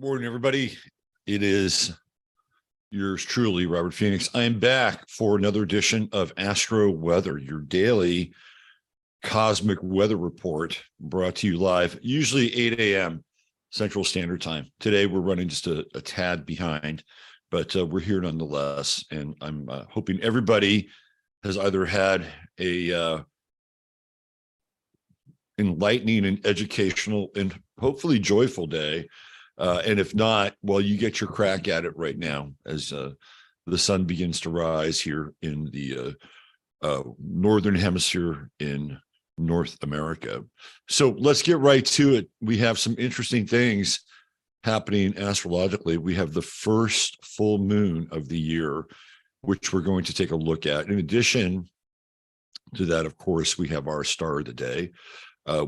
Morning, everybody. It is yours truly, Robert Phoenix. I am back for another edition of Astro Weather, your daily cosmic weather report brought to you live, usually 8 a.m. Central Standard Time. Today, we're running just a tad behind, but we're here nonetheless. And I'm hoping everybody has either had a enlightening and educational and hopefully joyful day. And if not, well, you get your crack at it right now as the sun begins to rise here in the northern hemisphere in North America. So let's get right to it. We have some interesting things happening astrologically. We have the first full moon of the year, which we're going to take a look at. In addition to that, of course, we have our star of the day,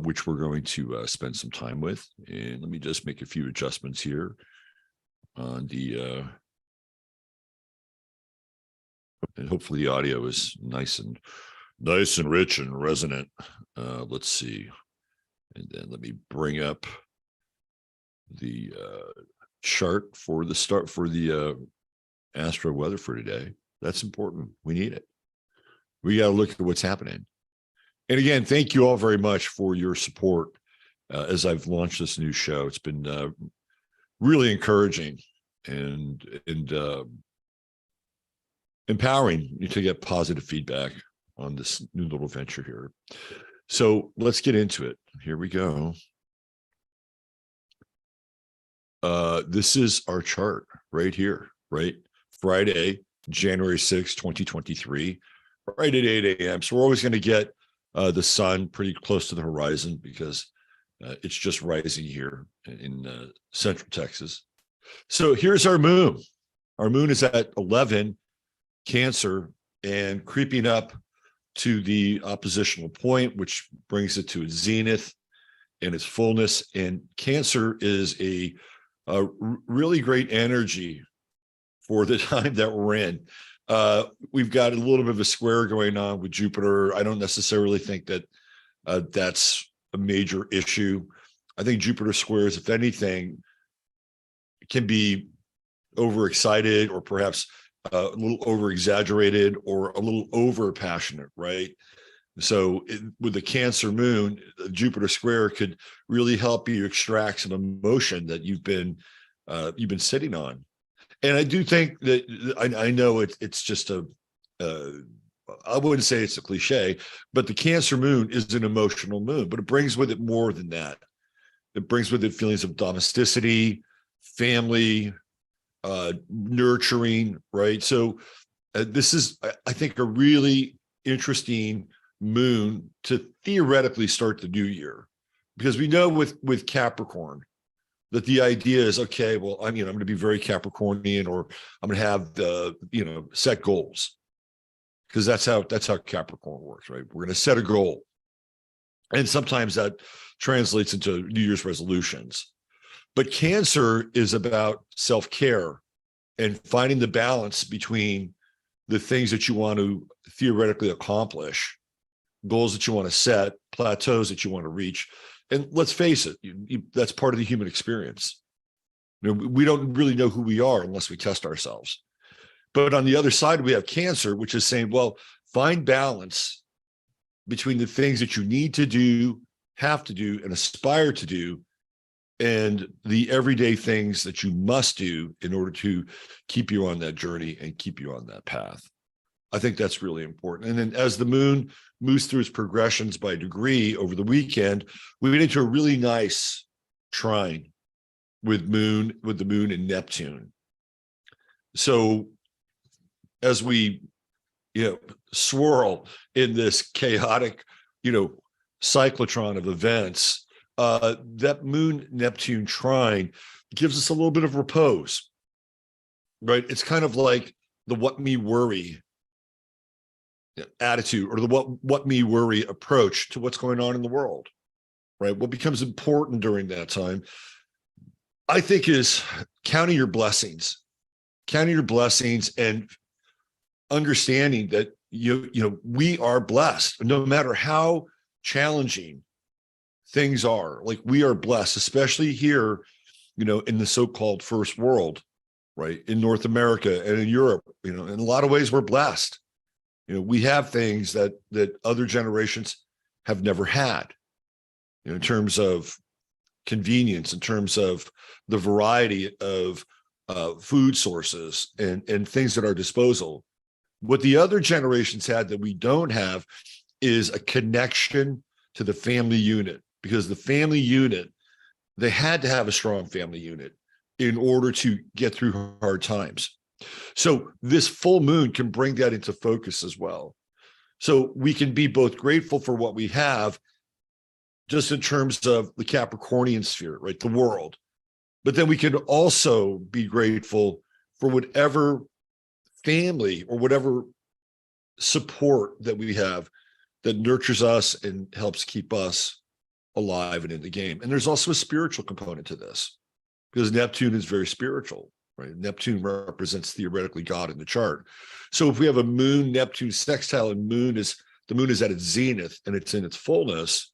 which we're going to spend some time with. And let me just make a few adjustments here on the, and hopefully the audio is nice and rich and resonant. Let's see. And then let me bring up the chart for the start for the Astro Weather for today. That's important. We need it. We got to look at what's happening. And again, thank you all very much for your support as I've launched this new show. It's been really encouraging and empowering to get positive feedback on this new little venture here. So let's get into it. Here we go. This is our chart right here, right? Friday, January 6, 2023, right at 8 a.m. So we're always going to get the sun pretty close to the horizon because it's just rising here in central Texas. So here's our moon. Our moon is at 11 Cancer and creeping up to the oppositional point, which brings it to its zenith and its fullness. And Cancer is a really great energy for the time that we're in. We've got a little bit of a square going on with Jupiter. I don't necessarily think that that's a major issue. I think Jupiter squares, if anything, can be overexcited or perhaps a little over-exaggerated or a little over-passionate, right? So with the Cancer moon, Jupiter square could really help you extract some emotion that you've been sitting on. And I do think that I know it's just I wouldn't say it's a cliche, but the Cancer moon is an emotional moon, but it brings with it more than that. It brings with it feelings of domesticity, family, nurturing, right? So this is, I think, a really interesting moon to theoretically start the new year, because we know with Capricorn, that the idea is, okay, well, I'm going to be very Capricornian, or I'm going to have the, set goals, because that's how Capricorn works, right? We're going to set a goal. And sometimes that translates into New Year's resolutions. But Cancer is about self-care and finding the balance between the things that you want to theoretically accomplish, goals that you want to set, plateaus that you want to reach. And let's face it, that's part of the human experience. We don't really know who we are unless we test ourselves. But on the other side, we have Cancer, which is saying, well, find balance between the things that you need to do, have to do, and aspire to do, and the everyday things that you must do in order to keep you on that journey and keep you on that path. I think that's really important. And then as the moon moves through its progressions by degree over the weekend, we get into a really nice trine with the moon and Neptune. So as we, swirl in this chaotic, cyclotron of events, that moon Neptune trine gives us a little bit of repose, right? It's kind of like the what me worry attitude, or the what me worry approach to what's going on in the world, right? What becomes important during that time, I think, is counting your blessings and understanding that we are blessed no matter how challenging things are. Like, we are blessed, especially here in the so-called first world, right? In North America and in Europe, in a lot of ways, we're blessed. We have things that other generations have never had, in terms of convenience, in terms of the variety of food sources and things at our disposal. What the other generations had that we don't have is a connection to the family unit, because the family unit, they had to have a strong family unit in order to get through hard times. So this full moon can bring that into focus as well. So we can be both grateful for what we have, just in terms of the Capricornian sphere, right? The world. But then we can also be grateful for whatever family or whatever support that we have that nurtures us and helps keep us alive and in the game. And there's also a spiritual component to this, because Neptune is very spiritual, right? Neptune represents theoretically God in the chart. So if we have a moon Neptune sextile, and the moon is at its zenith and it's in its fullness,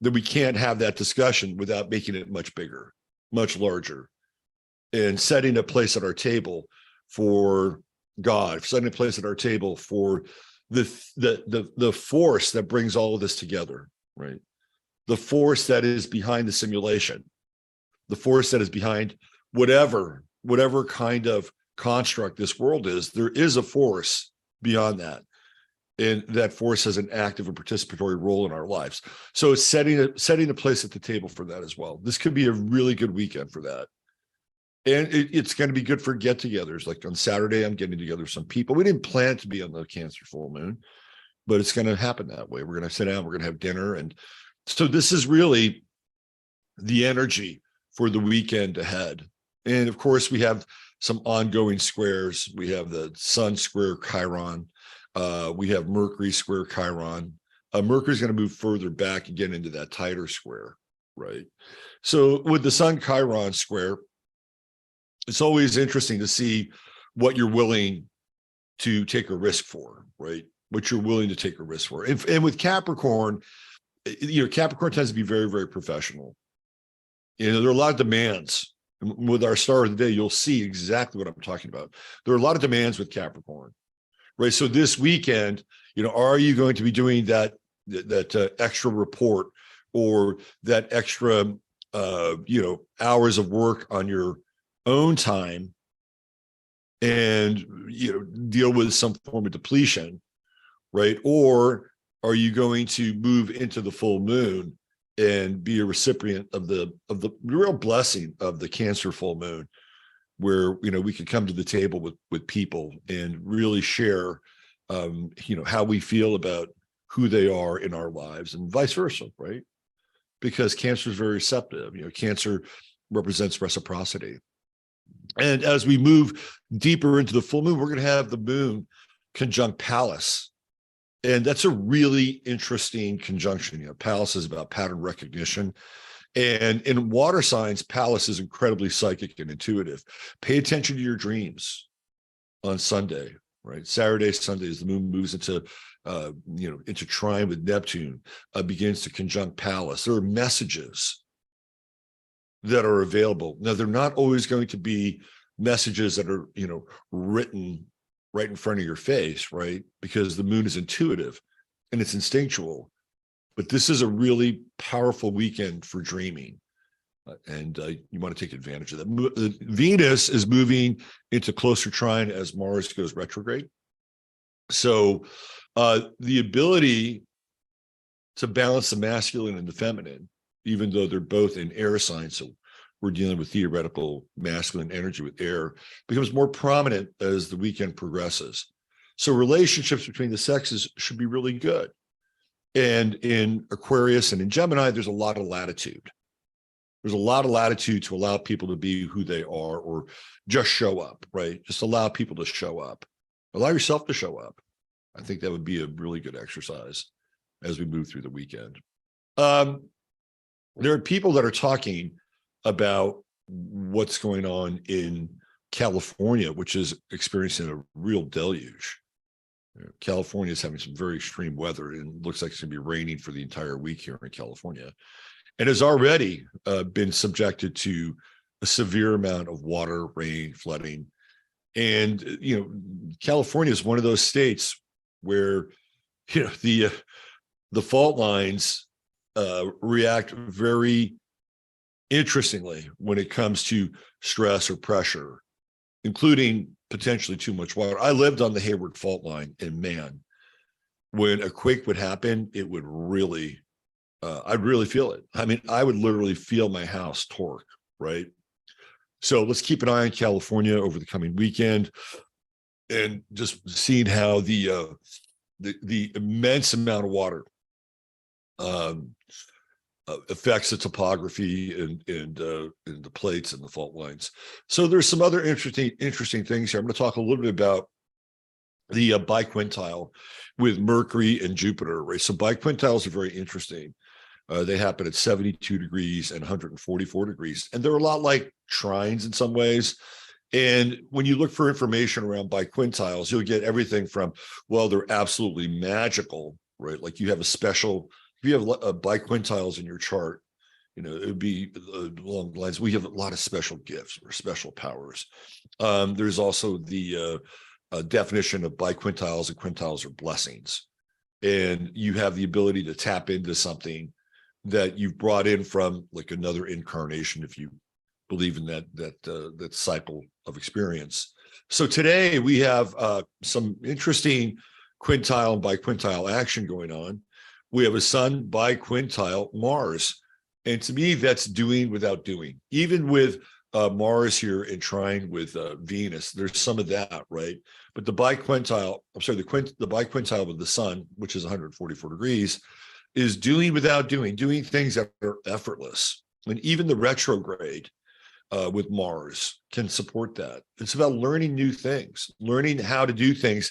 then we can't have that discussion without making it much bigger, much larger, and setting a place at our table for God, setting a place at our table for the force that brings all of this together, right? The force that is behind the simulation, the force that is behind whatever kind of construct this world is. There is a force beyond that, and that force has an active and participatory role in our lives. So it's setting a place at the table for that as well. This could be a really good weekend for that. And it's going to be good for get-togethers. Like on Saturday, I'm getting together with some people. We didn't plan to be on the Cancer full moon, but it's going to happen that way. We're going to sit down, we're going to have dinner. And so this is really the energy for the weekend ahead. And of course, we have some ongoing squares. We have the Sun square Chiron. We have Mercury square Chiron. Mercury's going to move further back again into that tighter square, right? So with the Sun Chiron square, it's always interesting to see what you're willing to take a risk for, right? What you're willing to take a risk for. And with Capricorn, Capricorn tends to be very, very professional. There are a lot of demands. With our star of the day, you'll see exactly what I'm talking about. There are a lot of demands with Capricorn, right? So this weekend, are you going to be doing that extra report, or that extra, hours of work on your own time, and deal with some form of depletion, right? Or are you going to move into the full moon and be a recipient of the real blessing of the Cancer full moon, where we can come to the table with people and really share how we feel about who they are in our lives, and vice versa, right? Because Cancer is very receptive. Cancer represents reciprocity. And as we move deeper into the full moon, we're going to have the moon conjunct Pallas. And that's a really interesting conjunction. Pallas is about pattern recognition. And in water signs, Pallas is incredibly psychic and intuitive. Pay attention to your dreams on Sunday, right? Saturday, Sunday, as the moon moves into trine with Neptune, begins to conjunct Pallas. There are messages that are available. Now, they're not always going to be messages that are, written right in front of your face, right? Because the moon is intuitive and it's instinctual. But this is a really powerful weekend for dreaming. And you want to take advantage of that. Venus is moving into closer trine as Mars goes retrograde. So the ability to balance the masculine and the feminine, even though they're both in air signs, so we're dealing with theoretical masculine energy with air, becomes more prominent as the weekend progresses. So relationships between the sexes should be really good. And in Aquarius and in Gemini, there's a lot of latitude. There's a lot of latitude to allow people to be who they are, or just show up, right? Just allow people to show up. Allow yourself to show up. I think that would be a really good exercise as we move through the weekend. There are people that are talking about what's going on in California, which is experiencing a real deluge. California is having some very extreme weather, and it looks like it's going to be raining for the entire week here in California, and has already been subjected to a severe amount of water, rain, flooding. And, California is one of those states where, the fault lines react very interestingly when it comes to stress or pressure, including potentially too much water. I lived on the Hayward fault line, and man, when a quake would happen, it would really, I'd really feel it. I mean, I would literally feel my house torque, right? So let's keep an eye on California over the coming weekend, and just seeing how the immense amount of water affects the topography and the plates and the fault lines. So there's some other interesting things here. I'm going to talk a little bit about the biquintile with Mercury and Jupiter, right? So biquintiles are very interesting. They happen at 72 degrees and 144 degrees, and they're a lot like trines in some ways. And when you look for information around biquintiles, you'll get everything from, well, they're absolutely magical, right? Like you have if you have biquintiles in your chart, it would be along the lines, we have a lot of special gifts or special powers. There's also the definition of biquintiles and quintiles are blessings. And you have the ability to tap into something that you've brought in from like another incarnation, if you believe in that cycle of experience. So today we have some interesting quintile and biquintile action going on. We have a Sun biquintile Mars, and to me that's doing without doing. Even with Mars here in trine with Venus, there's some of that, right? But the biquintile, the biquintile with the Sun, which is 144 degrees, is doing without doing things that are effortless. And even the retrograde with Mars can support that. It's about learning new things, learning how to do things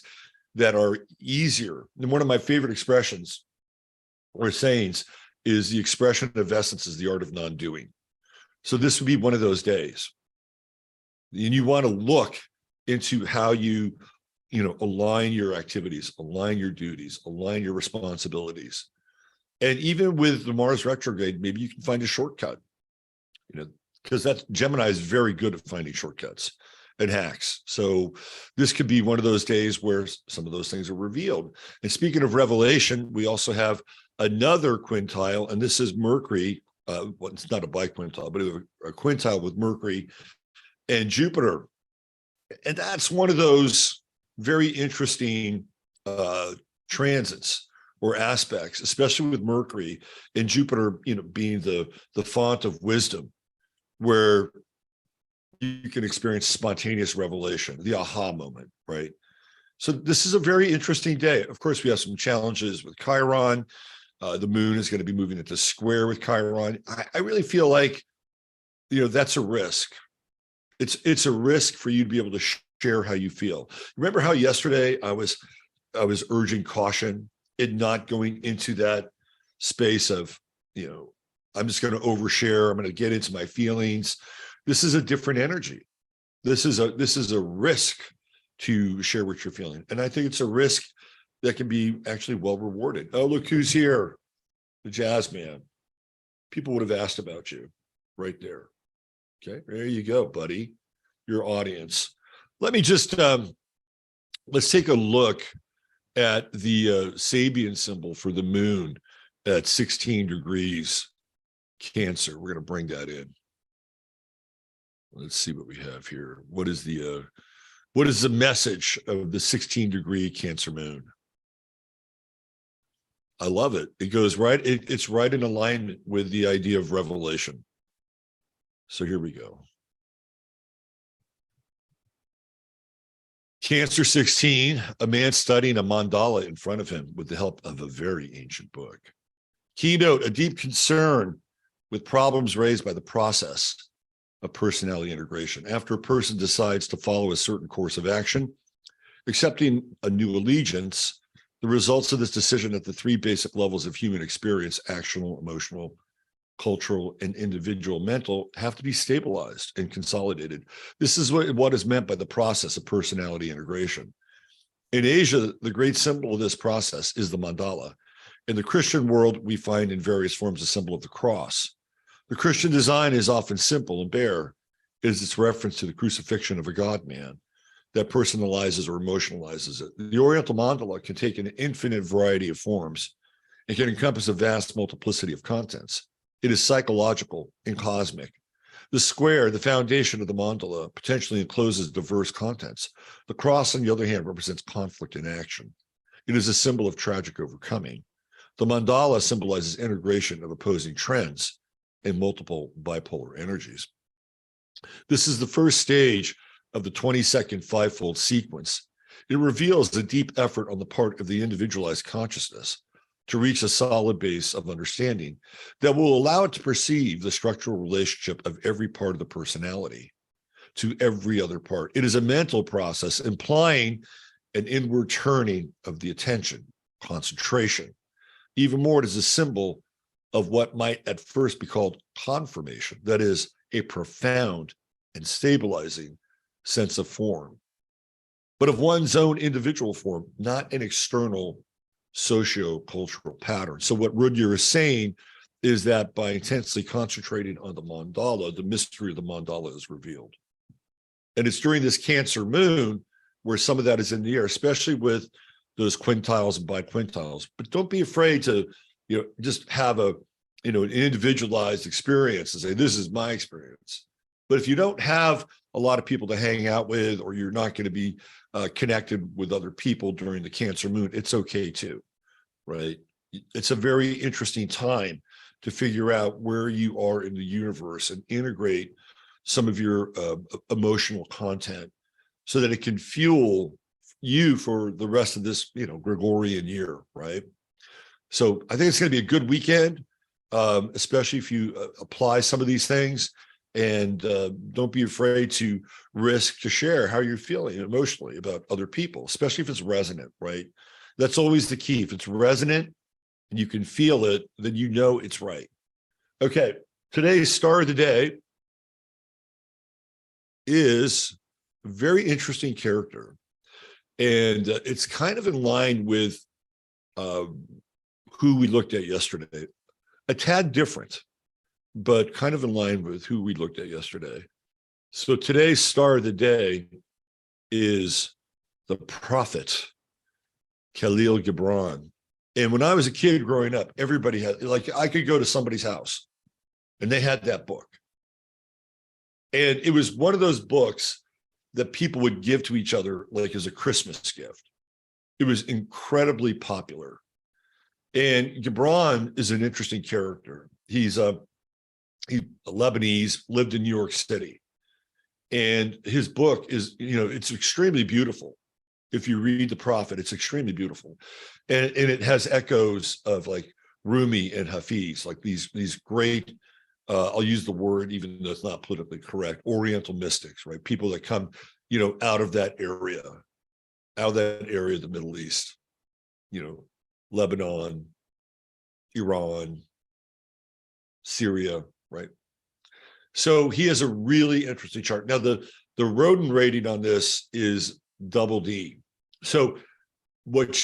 that are easier. And one of my favorite expressions or sayings is the expression of essence is the art of non-doing. So this would be one of those days. And you want to look into how you align your activities, align your duties, align your responsibilities. And even with the Mars retrograde, maybe you can find a shortcut, because Gemini is very good at finding shortcuts and hacks. So this could be one of those days where some of those things are revealed. And speaking of revelation, we also have another quintile, and this is Mercury. Well, it's not a biquintile, but a quintile with Mercury and Jupiter. And that's one of those very interesting transits or aspects, especially with Mercury and Jupiter, being the font of wisdom, where you can experience spontaneous revelation, the aha moment, right? So this is a very interesting day. Of course, we have some challenges with Chiron. The moon is going to be moving into square with Chiron. I really feel like, that's a risk. It's a risk for you to be able to share how you feel. Remember how yesterday I was urging caution in not going into that space of, I'm just going to overshare. I'm going to get into my feelings. This is a different energy. This is a risk to share what you're feeling. And I think it's a risk that can be actually well rewarded. Oh, look who's here. The jazz man. People would have asked about you right there. Okay, there you go, buddy. Your audience. Let me just, let's take a look at the Sabian symbol for the moon at 16 degrees Cancer. We're going to bring that in. Let's see what we have here. What is the message of the 16-degree Cancer moon? I love it. It goes right. It's right in alignment with the idea of revelation. So here we go. Cancer 16, a man studying a mandala in front of him with the help of a very ancient book. Keynote, a deep concern with problems raised by the process of personality integration. After a person decides to follow a certain course of action, accepting a new allegiance, the results of this decision at the three basic levels of human experience, actional, emotional, cultural, and individual mental, have to be stabilized and consolidated. This is what is meant by the process of personality integration. In Asia, the great symbol of this process is the mandala. In the Christian world, we find in various forms a symbol of the cross. The Christian design is often simple and bare. is its reference to the crucifixion of a God-man that personalizes or emotionalizes it. The Oriental mandala can take an infinite variety of forms and can encompass a vast multiplicity of contents. It is psychological and cosmic. The square, the foundation of the mandala, potentially encloses diverse contents. The cross, on the other hand, represents conflict in action. It is a symbol of tragic overcoming. The mandala symbolizes integration of opposing trends and multiple bipolar energies. This is the first stage of the 20-second fivefold sequence. It reveals a deep effort on the part of the individualized consciousness to reach a solid base of understanding that will allow it to perceive the structural relationship of every part of the personality to every other part. It is a mental process implying an inward turning of the attention, concentration. Even more, it is a symbol of what might at first be called confirmation, that is, a profound and stabilizing sense of form, but of one's own individual form, not an external socio-cultural pattern. So what Rudyard is saying is that by intensely concentrating on the mandala, the mystery of the mandala is revealed. And it's during this Cancer moon where some of that is in the air, especially with those quintiles and biquintiles. But don't be afraid to, just have an individualized experience and say, this is my experience. But if you don't have a lot of people to hang out with, or you're not going to be connected with other people during the Cancer moon, it's okay too, right? It's a very interesting time to figure out where you are in the universe and integrate some of your emotional content so that it can fuel you for the rest of this, Gregorian year, right? So I think it's going to be a good weekend, especially if you apply some of these things. And don't be afraid to risk to share how you're feeling emotionally about other people, especially if it's resonant, right? That's always the key. If it's resonant and you can feel it, then you know it's right. Okay, today's star of the day is a very interesting character. And it's kind of in line with who we looked at yesterday. A tad different, but kind of in line with who we looked at yesterday. So today's star of the day is the prophet, Khalil Gibran. And when I was a kid growing up, everybody had, I could go to somebody's house and they had that book. And it was one of those books that people would give to each other as a Christmas gift. It was incredibly popular. And Gibran is an interesting character. He's Lebanese, lived in New York City. And his book is, it's extremely beautiful. If you read The Prophet, it's extremely beautiful. And it has echoes of Rumi and Hafiz, these great, I'll use the word, even though it's not politically correct, Oriental mystics, right? People that come, out of that area of the Middle East, Lebanon, Iran, Syria, right? So he has a really interesting chart. Now, the rodent rating on this is double D. So what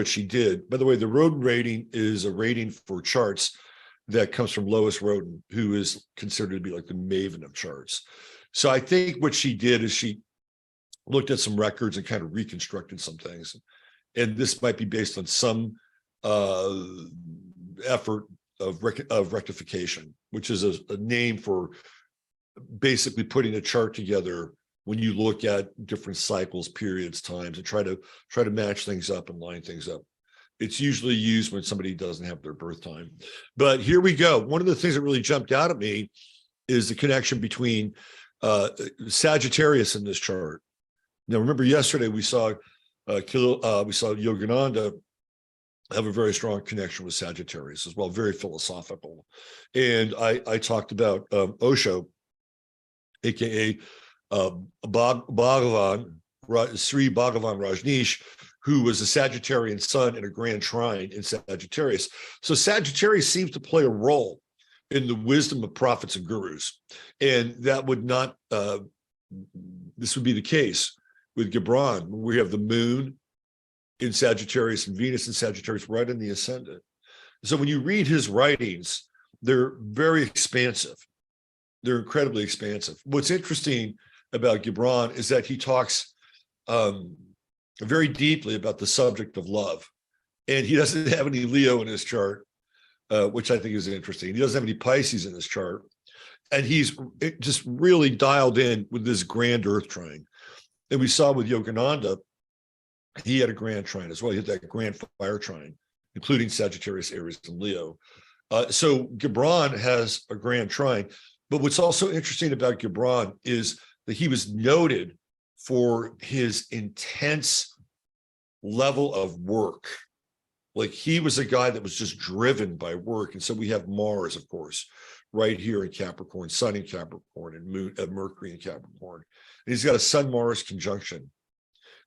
she did, by the way, the rodent rating is a rating for charts that comes from Lois Roden, who is considered to be the maven of charts. So I think what she did is she looked at some records and kind of reconstructed some things. And this might be based on some effort of rectification, which is a name for basically putting a chart together when you look at different cycles, periods, times, and try to match things up and line things up. It's usually used when somebody doesn't have their birth time. But here we go. One of the things that really jumped out at me is the connection between Sagittarius in this chart. Now, remember yesterday we saw Yogananda have a very strong connection with Sagittarius as well, very philosophical. And I talked about Osho, aka Bhagavan, Sri Bhagavan Rajneesh, who was a Sagittarian sun in a grand trine in Sagittarius. So Sagittarius seems to play a role in the wisdom of prophets and gurus. And that would not, this would be the case with Gibran. We have the moon in Sagittarius and Venus in Sagittarius right in the ascendant. So when you read his writings, they're very expansive. they're incredibly expansive. What's interesting about Gibran is that he talks very deeply about the subject of love. And he doesn't have any Leo in his chart, which I think is interesting. He doesn't have any Pisces in his chart. And he's just really dialed in with this grand earth trine. And we saw with Yogananda, he had a grand trine as well. He had that grand fire trine, including Sagittarius, Aries, and Leo. So Gibran has a grand trine. But what's also interesting about Gibran is that he was noted for his intense level of work. Like he was a guy that was just driven by work. And so we have Mars, of course, right here in Capricorn, Sun in Capricorn, and Moon, Mercury in Capricorn. And he's got a Sun-Mars conjunction.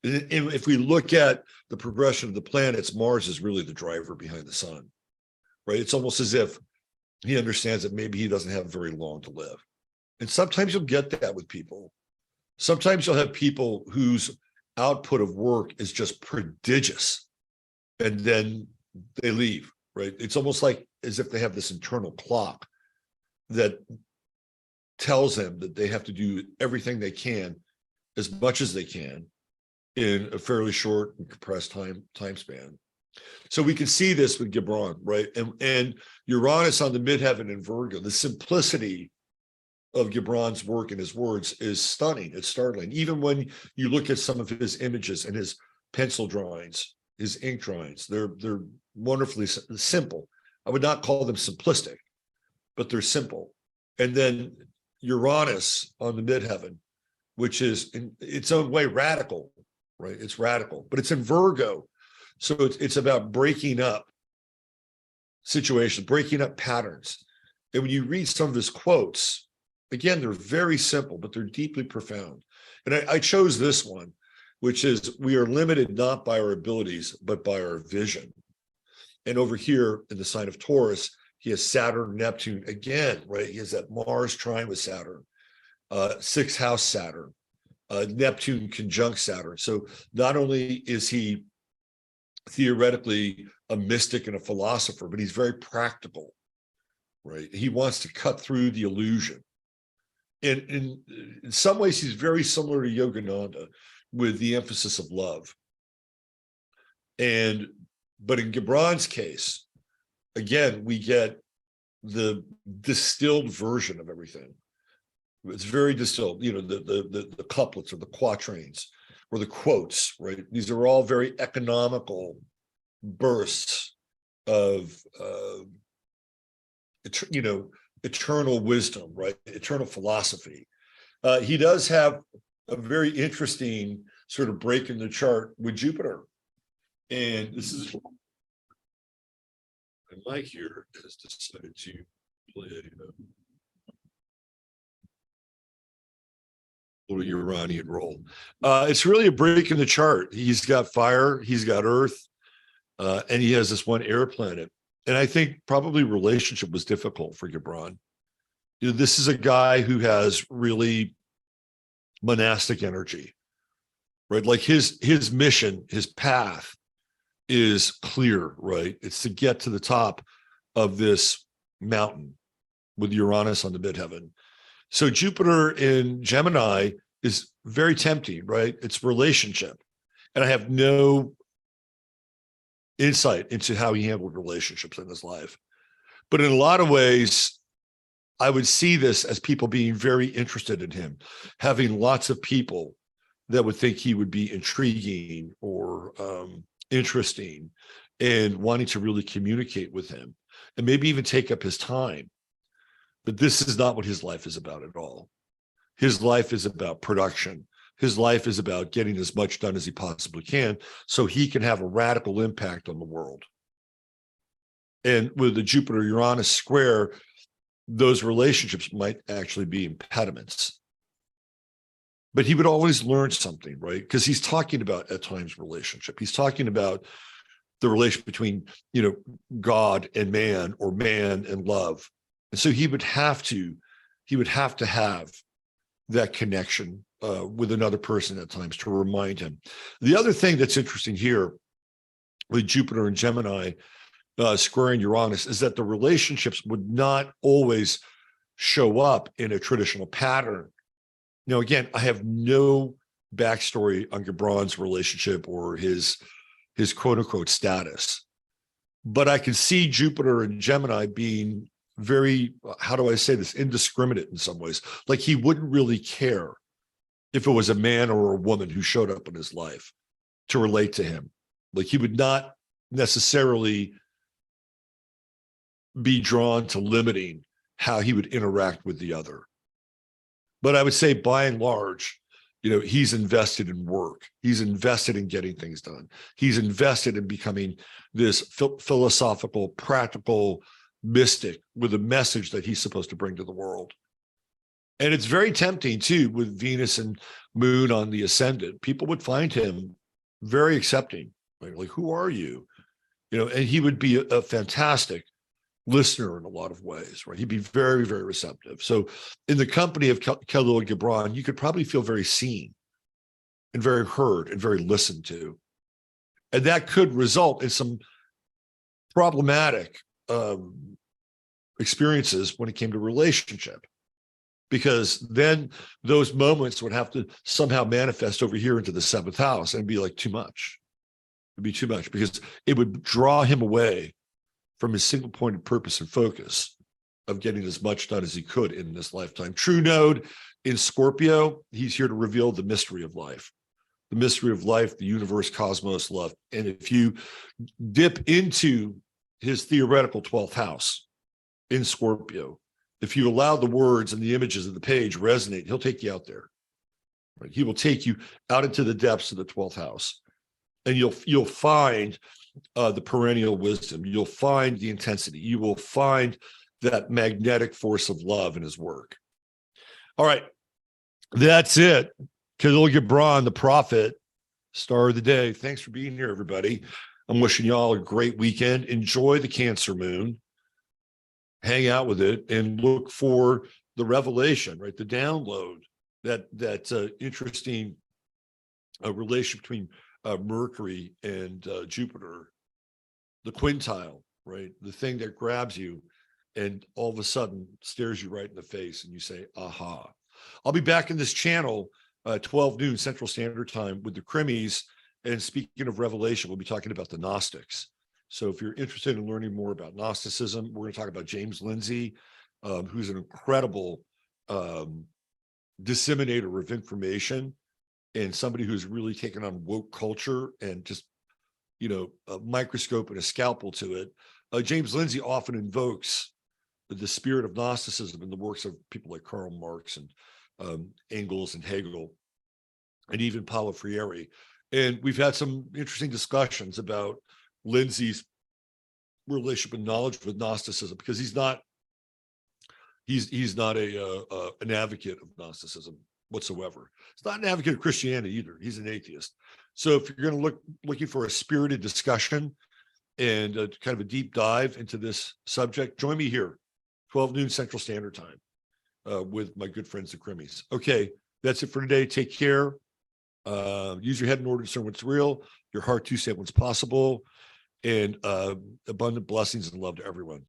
And if we look at the progression of the planets, Mars is really the driver behind the Sun, right? It's almost as if he understands that maybe he doesn't have very long to live. And sometimes you'll get that with people. Sometimes you'll have people whose output of work is just prodigious, and then they leave, right? It's almost like as if they have this internal clock that tells them that they have to do everything they can, as much as they can, in a fairly short and compressed time span. So we can see this with Gibran, right? And Uranus on the midheaven in Virgo, the simplicity of Gibran's work and his words is stunning. It's startling. Even when you look at some of his images and his pencil drawings, his ink drawings, they're wonderfully simple. I would not call them simplistic, but they're simple. And then Uranus on the midheaven, which is in its own way radical, right? It's radical, but it's in Virgo. So it's about breaking up situations, breaking up patterns. And when you read some of his quotes, again, they're very simple, but they're deeply profound. And I chose this one, which is, we are limited not by our abilities, but by our vision. And over here in the sign of Taurus, he has Saturn, Neptune again, right? He has that Mars trine with Saturn, sixth house Saturn, Neptune conjunct Saturn. So not only is he theoretically a mystic and a philosopher, but he's very practical, right? He wants to cut through the illusion. And in some ways, he's very similar to Yogananda with the emphasis of love. But in Gibran's case, again, we get the distilled version of everything. It's very distilled, you know, the couplets or the quatrains or the quotes, right? These are all very economical bursts of, you know, eternal wisdom, right? Eternal philosophy. He does have a very interesting sort of break in the chart with Jupiter. And this is, my mic here has decided to play a little Uranian role. It's really a break in the chart. He's got fire, he's got earth, and he has this one air planet. And I think probably relationship was difficult for Gibran. You know, this is a guy who has really monastic energy, right? Like his mission, his path is clear, right? It's to get to the top of this mountain with Uranus on the midheaven. So Jupiter in Gemini is very tempting, right? It's relationship. And I have no insight into how he handled relationships in his life. But in a lot of ways, I would see this as people being very interested in him, having lots of people that would think he would be intriguing or interesting and wanting to really communicate with him and maybe even take up his time. But this is not what his life is about at all. His life is about production. His life is about getting as much done as he possibly can so he can have a radical impact on the world. And with the Jupiter-Uranus square, those relationships might actually be impediments. But he would always learn something, right? Because he's talking about, at times, relationship. He's talking about the relation between, you know, God and man, or man and love. And so he would have to have that connection with another person at times to remind him. The other thing that's interesting here with Jupiter and Gemini squaring Uranus is that the relationships would not always show up in a traditional pattern. Now, again, I have no backstory on Gibran's relationship or his quote unquote status, but I can see Jupiter and Gemini being very, how do I say this, indiscriminate in some ways. Like he wouldn't really care if it was a man or a woman who showed up in his life to relate to him. Like he would not necessarily be drawn to limiting how he would interact with the other. But I would say by and large, he's invested in work. He's invested in getting things done. He's invested in becoming this philosophical, practical mystic with a message that he's supposed to bring to the world. And it's very tempting too, with Venus and Moon on the ascendant. People would find him very accepting. Like, who are you? And he would be a fantastic listener in a lot of ways, right? He'd be very, very receptive. So in the company of Khalil and Gibran, you could probably feel very seen and very heard and very listened to. And that could result in some problematic experiences when it came to relationship, because then those moments would have to somehow manifest over here into the 7th house and be like too much. It'd be too much because it would draw him away from his single point of purpose and focus of getting as much done as he could in this lifetime. True node in Scorpio, he's here to reveal the mystery of life. The mystery of life, the universe, cosmos, love. And if you dip into his theoretical 12th house in Scorpio, if you allow the words and the images of the page resonate, he'll take you out there. Right? He will take you out into the depths of the 12th house. And you'll find the perennial wisdom. You'll find the intensity. You will find that magnetic force of love in his work. All right, that's it. Khalil Gibran, the prophet, star of the day. Thanks for being here, everybody. I'm wishing you all a great weekend. Enjoy the Cancer moon. Hang out with it and look for the revelation, right? The download, that interesting relation between Mercury and Jupiter, the quintile, right? The thing that grabs you and all of a sudden stares you right in the face and you say, aha. I'll be back in this channel 12 noon Central Standard Time with the Crimmies. And speaking of revelation, we'll be talking about the Gnostics. So if you're interested in learning more about Gnosticism, we're going to talk about James Lindsay, who's an incredible disseminator of information and somebody who's really taken on woke culture and just, a microscope and a scalpel to it. James Lindsay often invokes the spirit of Gnosticism in the works of people like Karl Marx and Engels and Hegel, and even Paulo Freire. And we've had some interesting discussions about Lindsay's relationship and knowledge with Gnosticism, because he's not an advocate of Gnosticism whatsoever. He's not an advocate of Christianity either. He's an atheist. So if you're going to looking for a spirited discussion and kind of a deep dive into this subject, join me here, 12 noon Central Standard Time, with my good friends, the Crimmies. Okay, that's it for today. Take care. Use your head in order to discern what's real, your heart to say what's possible, and abundant blessings and love to everyone.